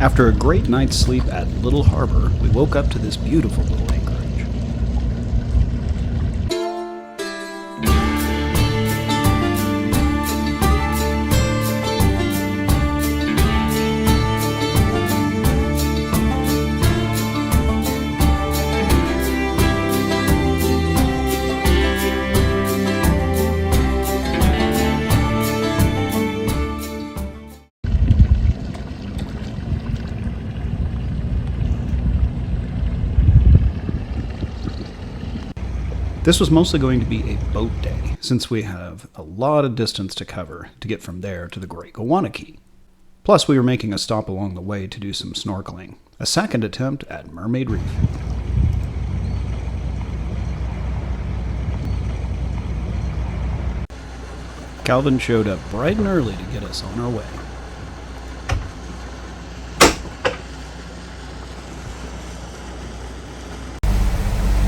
After a great night's sleep at Little Harbour, we woke up to this beautiful little anchorage. This was mostly going to be a boat day, since we have a lot of distance to cover to get from there to the Great Guana Cay. Plus, we were making a stop along the way to do some snorkeling, a second attempt at Mermaid Reef. Calvin showed up bright and early to get us on our way.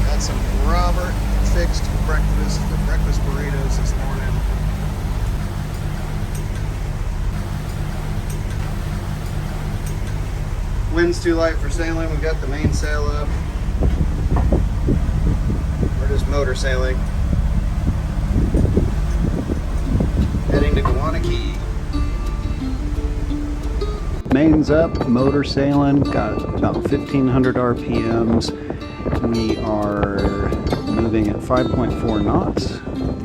Got some Robert fixed breakfast, the breakfast burritos this morning. Wind's too light for sailing. We've got the mainsail up. We're just motor sailing. Heading to Guana Cay. Mains up, motor sailing, got about 1500 RPMs. We are moving at 5.4 knots.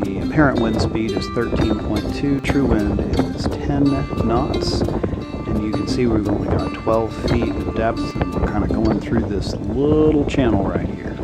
The apparent wind speed is 13.2. True wind is 10 knots. And you can see we've only got 12 feet of depth, and we're kind of going through this little channel right here.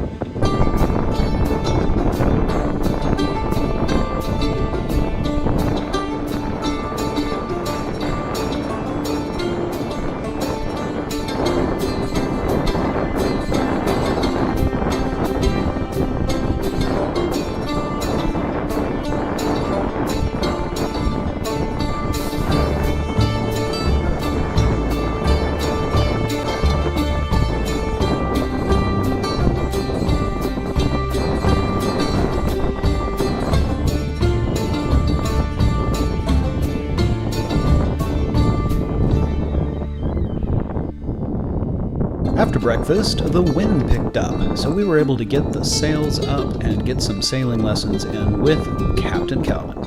After breakfast, the wind picked up, so we were able to get the sails up and get some sailing lessons in with Captain Calvin.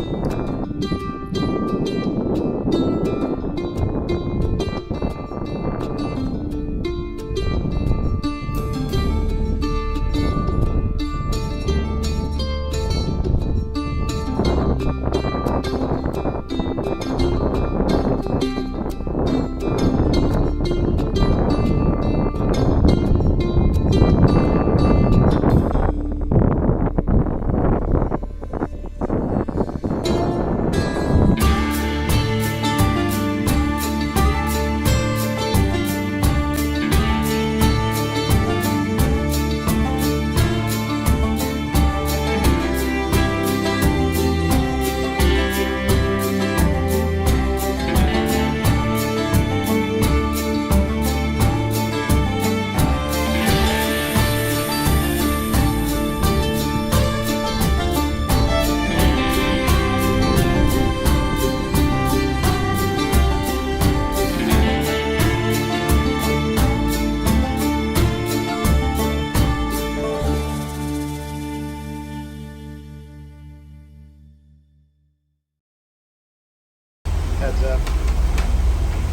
Heads up.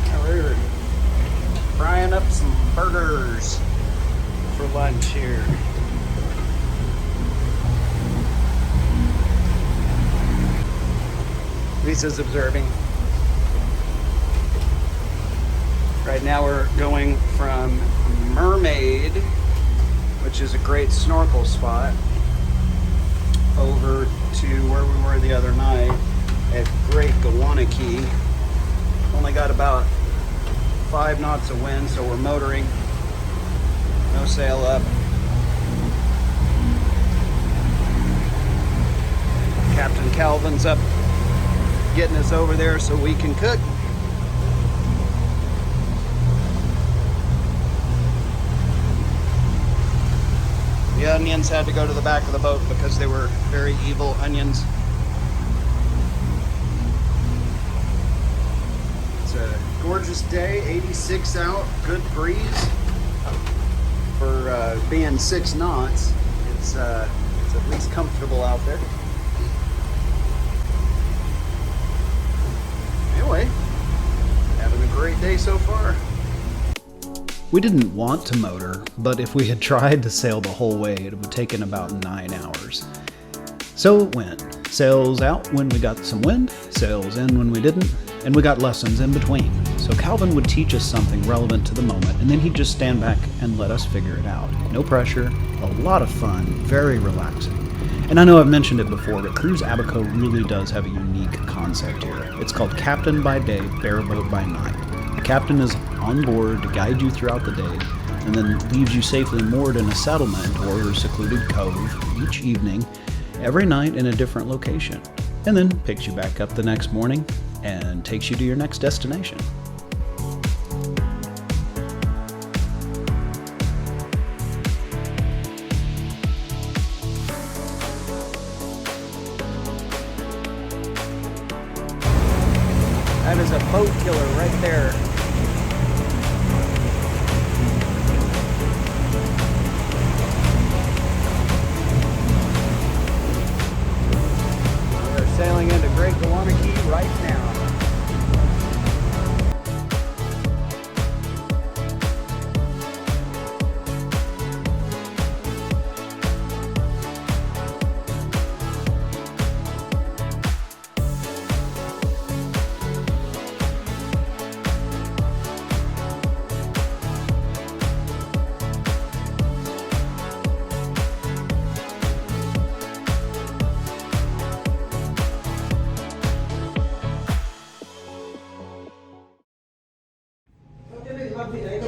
Now we're frying up some burgers for lunch here. Lisa's observing. Right now we're going from Mermaid, which is a great snorkel spot, over to where we were the other night at Great Guana Cay. Only got about 5 knots of wind, so we're motoring. No sail up. Captain Calvin's up getting us over there so we can cook. The onions had to go to the back of the boat because they were very evil onions. gorgeous day, 86 out, good breeze. For being 6 knots, it's at least comfortable out there. Anyway, having a great day so far. We didn't want to motor, but if we had tried to sail the whole way, it would have taken about 9 hours. So it went. Sails out when we got some wind, sails in when we didn't, and we got lessons in between. So Calvin would teach us something relevant to the moment, and then he'd just stand back and let us figure it out. No pressure, a lot of fun, very relaxing. And I know I've mentioned it before, but Cruise Abaco really does have a unique concept here. It's called Captain by Day, Bareboat by Night. The captain is on board to guide you throughout the day, and then leaves you safely moored in a settlement or a secluded cove each evening, every night in a different location, and then picks you back up the next morning and takes you to your next destination. That is a boat killer right there. We're sailing into Great Guana Cay right now.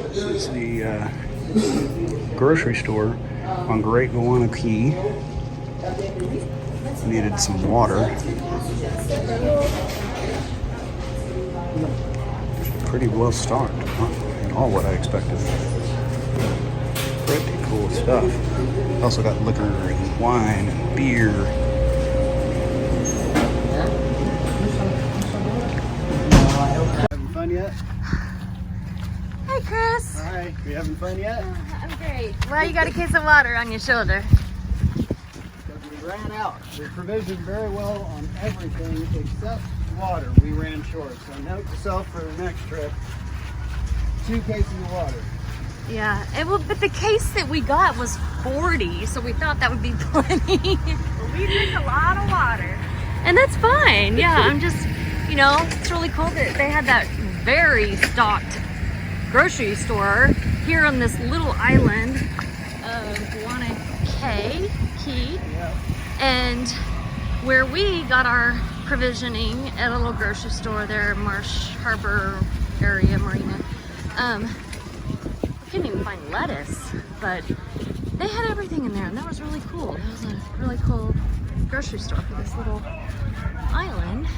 This is the grocery store on Great Guana Cay. Needed some water. Pretty well stocked. Not at all what I expected. Pretty cool stuff. Also got liquor and wine and beer. Having fun yet? Hi, Chris. Hi, you having fun yet? I'm great. Why you got a case of water on your shoulder? Because we ran out. We provisioned very well on everything except water. We ran short. So note to self for the next trip, 2 cases of water. Yeah, but the case that we got was 40, so we thought that would be plenty. Well, we drink a lot of water. And that's fine. Yeah, I'm just, it's really cool that they had that very stocked grocery store here on this little island of Guana Cay, and where we got our provisioning at a little grocery store there, Marsh Harbor area marina. We couldn't even find lettuce, but they had everything in there, and that was really cool. That was a really cool grocery store for this little island.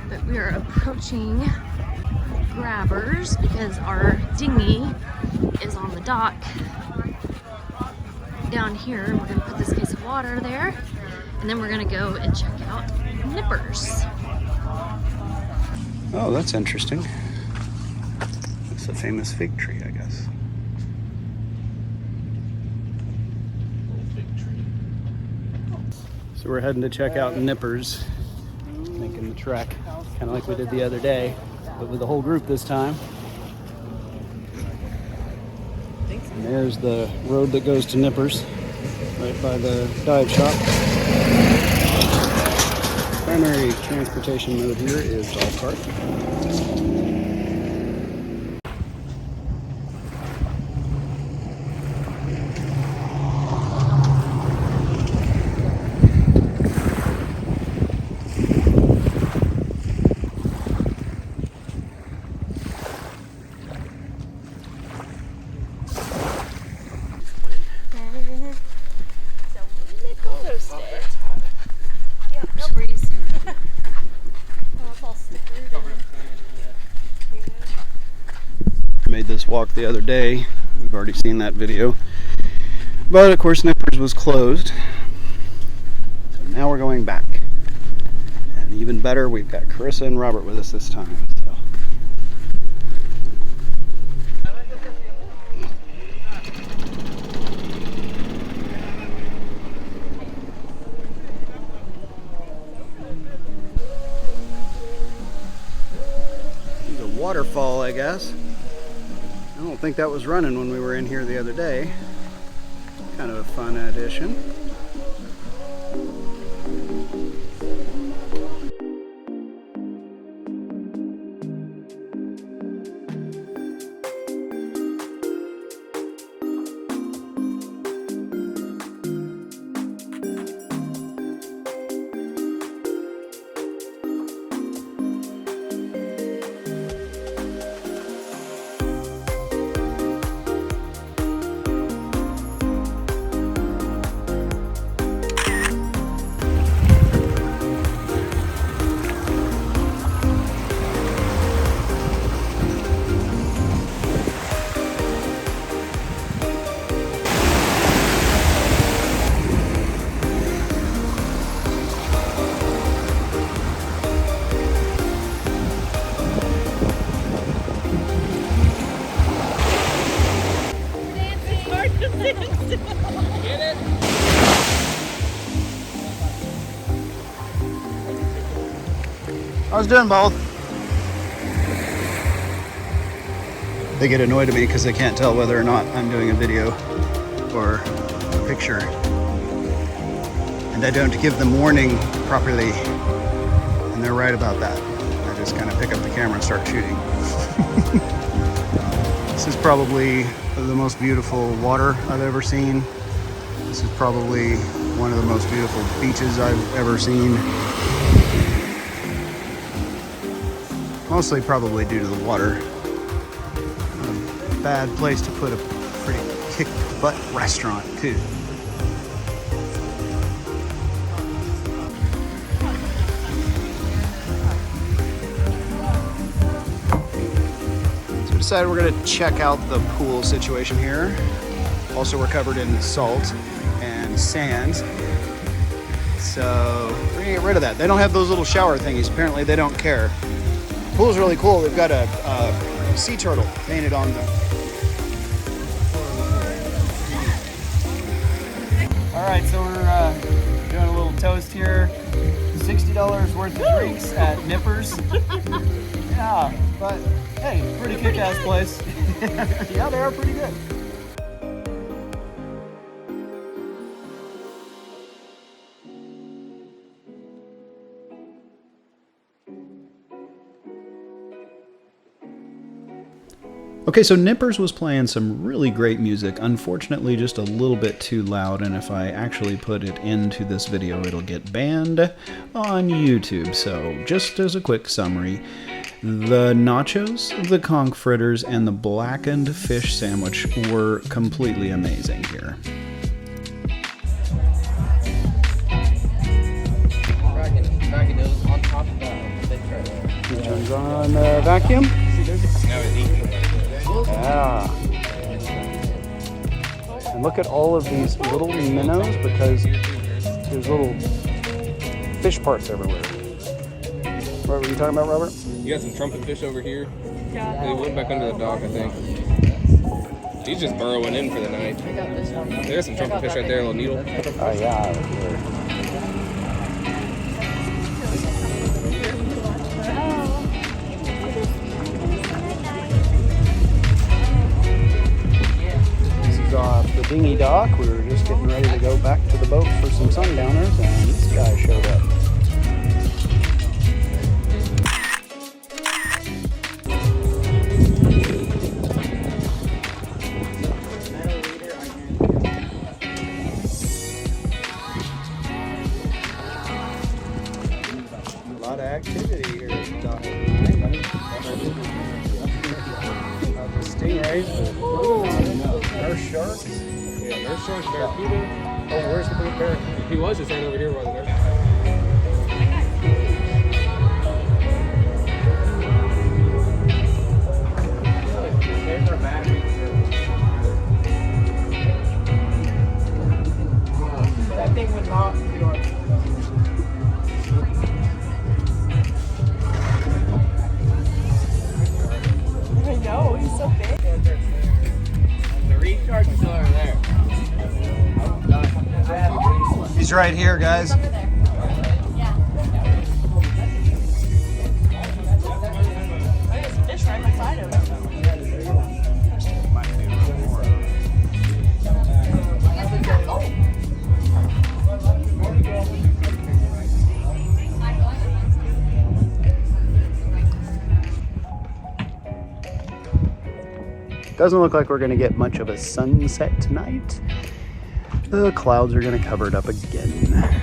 But we are approaching Grabbers because our dinghy is on the dock down here, and we're going to put this case of water there, and then we're going to go and check out Nippers. Oh, that's interesting. It's a famous fig tree, I guess. So we're heading to check out Nippers, making the trek, kind of like we did the other day, but with the whole group this time. And there's the road that goes to Nippers, right by the dive shop. Primary transportation mode here is golf cart. Made this walk the other day. You've already seen that video. But of course Nippers was closed. So now we're going back. And even better, we've got Carissa and Robert with us this time. So waterfall, I guess. I don't think that was running when we were in here the other day. Kind of a fun addition. I was doing both. They get annoyed at me because they can't tell whether or not I'm doing a video or a picture. And I don't give them warning properly. And they're right about that. I just kind of pick up the camera and start shooting. This is probably the most beautiful water I've ever seen. This is probably one of the most beautiful beaches I've ever seen. Mostly probably due to the water. A bad place to put a pretty kick-butt restaurant, too. So we decided we're gonna check out the pool situation here. Also, we're covered in salt and sand. So we're gonna get rid of that. They don't have those little shower thingies. Apparently they don't care. The pool's really cool. They've got a sea turtle painted on them. All right, so we're doing a little toast here. $60 worth of drinks at Nippers. Yeah, but hey, pretty kick-ass place. Yeah, they are pretty good. Okay, so Nippers was playing some really great music, unfortunately just a little bit too loud, and if I actually put it into this video, it'll get banned on YouTube. So just as a quick summary, the nachos, the conch fritters, and the blackened fish sandwich were completely amazing here. Cracking those on top of that thing right there. Which one's on vacuum? Yeah. And look at all of these little minnows because there's little fish parts everywhere. What were you talking about, Robert? You got some trumpet fish over here. Yeah. They went back under the dock, I think. He's just burrowing in for the night. There's some trumpet fish right there, a little needle. Oh, yeah. Off the dingy dock. We were just getting ready to go back to the boat for some Sundowners, and this guy showed up. A lot of activity here at the dock tonight. The stingrays. There's sharks? Yeah, there's sharks, barracuda. Oh, where's the big barracuda? He was just right over here, wasn't there? There's our battery. That thing would not be on. I know, he's so big. Recharge is still over there. He's right here, guys. There's a fish right Doesn't look like we're going to get much of a sunset tonight. The clouds are going to cover it up again.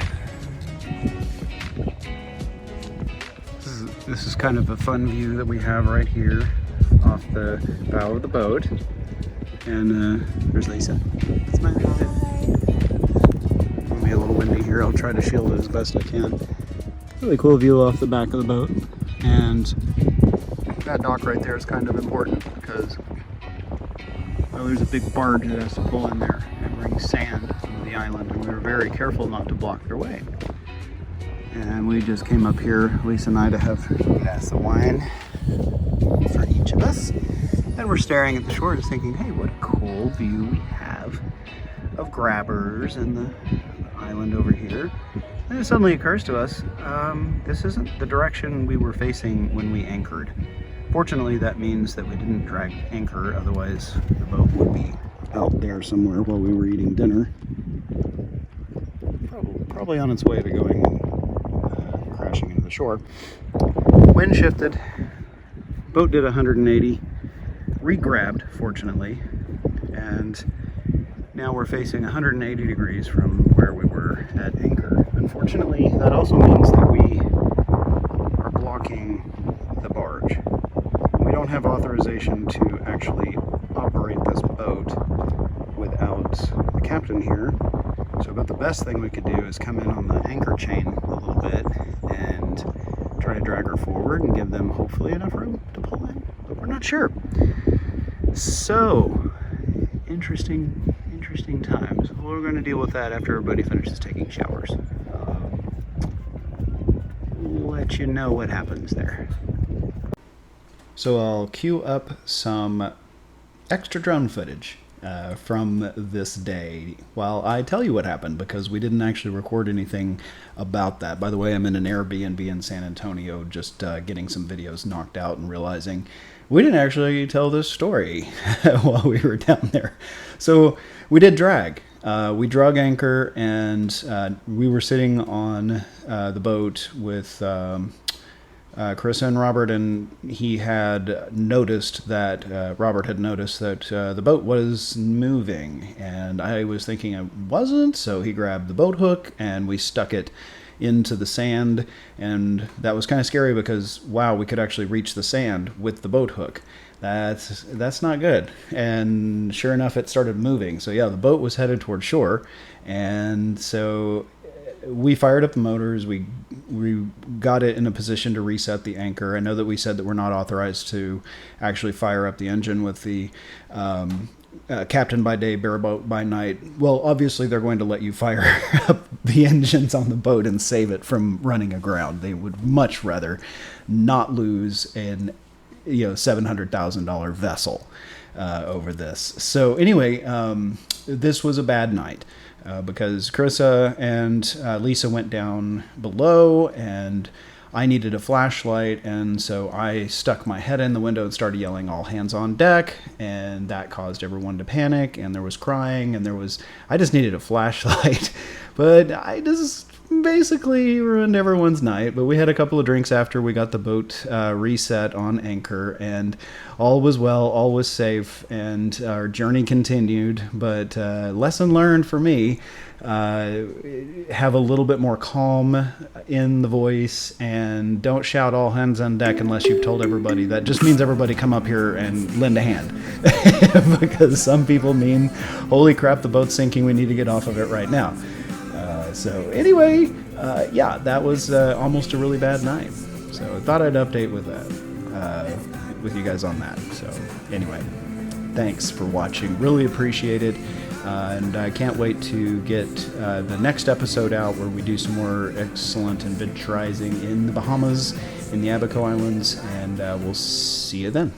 This is kind of a fun view that we have right here off the bow of the boat. And there's Lisa. That's my rabbit. It'll be a little windy here. I'll try to shield it as best I can. Really cool view off the back of the boat. And that dock right there is kind of important because there's a big barge that has to pull in there and bring sand from the island. And we were very careful not to block their way. And we just came up here, Lisa and I, to have a glass of wine for each of us. And we're staring at the shore just thinking, hey, what a cool view we have of grabbers and the island over here. And it suddenly occurs to us, this isn't the direction we were facing when we anchored. Fortunately, that means that we didn't drag anchor, otherwise the boat would be out there somewhere while we were eating dinner. Probably on its way to going and crashing into the shore. Wind shifted, boat did 180, re-grabbed, fortunately, and now we're facing 180 degrees from where we were at anchor. Unfortunately, that also means that we are blocking the barge. We don't have authorization to actually operate this boat without the captain here. So about the best thing we could do is come in on the anchor chain a little bit and try to drag her forward and give them hopefully enough room to pull in, but we're not sure. So, interesting times. We're going to deal with that after everybody finishes taking showers. We'll let you know what happens there. So I'll queue up some extra drone footage from this day while I tell you what happened, because we didn't actually record anything about that. By the way, I'm in an Airbnb in San Antonio just getting some videos knocked out and realizing we didn't actually tell this story while we were down there. So we did drag. We drug anchor, and we were sitting on the boat with Carissa and Robert, and he had noticed that Robert had noticed that the boat was moving, and I was thinking it wasn't, so he grabbed the boat hook and we stuck it into the sand, and that was kind of scary because wow, we could actually reach the sand with the boat hook. That's not good. And sure enough, it started moving. So yeah, the boat was headed toward shore, and so we fired up the motors. We got it in a position to reset the anchor. I know that we said that we're not authorized to actually fire up the engine with the captain by day, bareboat by night. Well, obviously they're going to let you fire up the engines on the boat and save it from running aground. They would much rather not lose an $700,000 vessel over this. So anyway, this was a bad night. Because Carissa and Lisa went down below, and I needed a flashlight, and so I stuck my head in the window and started yelling, "All hands on deck," and that caused everyone to panic, and there was crying, and I just needed a flashlight, but I just basically ruined everyone's night. But we had a couple of drinks after we got the boat reset on anchor, and all was well, all was safe, and our journey continued. But lesson learned for me, have a little bit more calm in the voice, and don't shout "all hands on deck" unless you've told everybody. That just means everybody come up here and lend a hand. Because some people mean, holy crap, the boat's sinking, we need to get off of it right now. So anyway, yeah, that was almost a really bad night. So I thought I'd update with that, with you guys on that. So anyway, thanks for watching. Really appreciate it. And I can't wait to get the next episode out where we do some more excellent adventurizing in the Bahamas, in the Abaco Islands, and we'll see you then.